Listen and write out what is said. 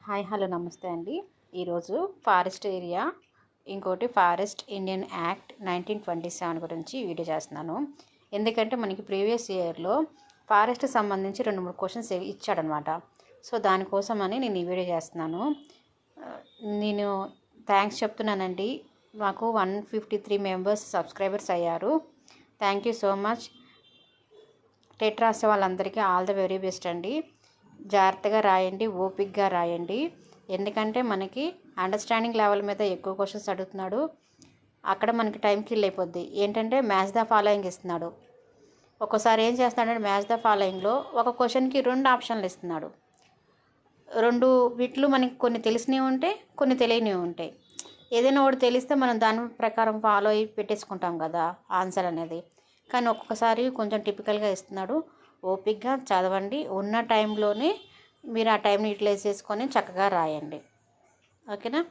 Hi hello నమస్తే అండి. ఈరోజు ఫారెస్ట్ ఏరియా ఇంకోటి ఫారెస్ట్ ఇండియన్ యాక్ట్ 1927 గురించి వీడియో చేస్తున్నాను. ఎందుకంటే మనకి ప్రీవియస్ ఇయర్లో ఫారెస్ట్ సంబంధించి 2-3 క్వశ్చన్స్ ఇచ్చాడనమాట. సో దానికోసమని నేను ఈ వీడియో చేస్తున్నాను. నేను థ్యాంక్స్ చెప్తున్నానండి. మాకు 153 మెంబర్స్ సబ్స్క్రైబర్స్ అయ్యారు. Thank you so much. TET రాసే వాళ్ళందరికీ ఆల్ ద వెరీ బెస్ట్ అండి. జాగ్రత్తగా రాయండి, ఓపిక్గా రాయండి. ఎందుకంటే మనకి అండర్స్టాండింగ్ లెవెల్ మీద ఎక్కువ క్వశ్చన్స్ అడుగుతున్నాడు. అక్కడ మనకి టైం కిల్ అయిపోద్ది. ఏంటంటే మ్యాచ్ ద ఫాలోయింగ్ ఇస్తున్నాడు. ఒక్కోసారి ఏం చేస్తున్నాడంటే మ్యాచ్ ద ఫాలోయింగ్లో ఒక క్వశ్చన్కి 2 ఆప్షన్లు ఇస్తున్నాడు. 2 వీటిలో మనకి కొన్ని తెలిసినవి ఉంటాయి, కొన్ని తెలియనివి ఉంటాయి. ఏదైనా ఒకటి తెలిస్తే మనం దాని ప్రకారం ఫాలో అయ్యి పెట్టేసుకుంటాం కదా ఆన్సర్ అనేది. కానీ ఒక్కొక్కసారి కొంచెం టిపికల్గా ఇస్తున్నాడు. ఓపిక్గా చదవండి. ఉన్న టైంలోనే మీరు ఆ టైంని యూటిలైజ్ చేసుకొని చక్కగా రాయండి. ఓకేనా?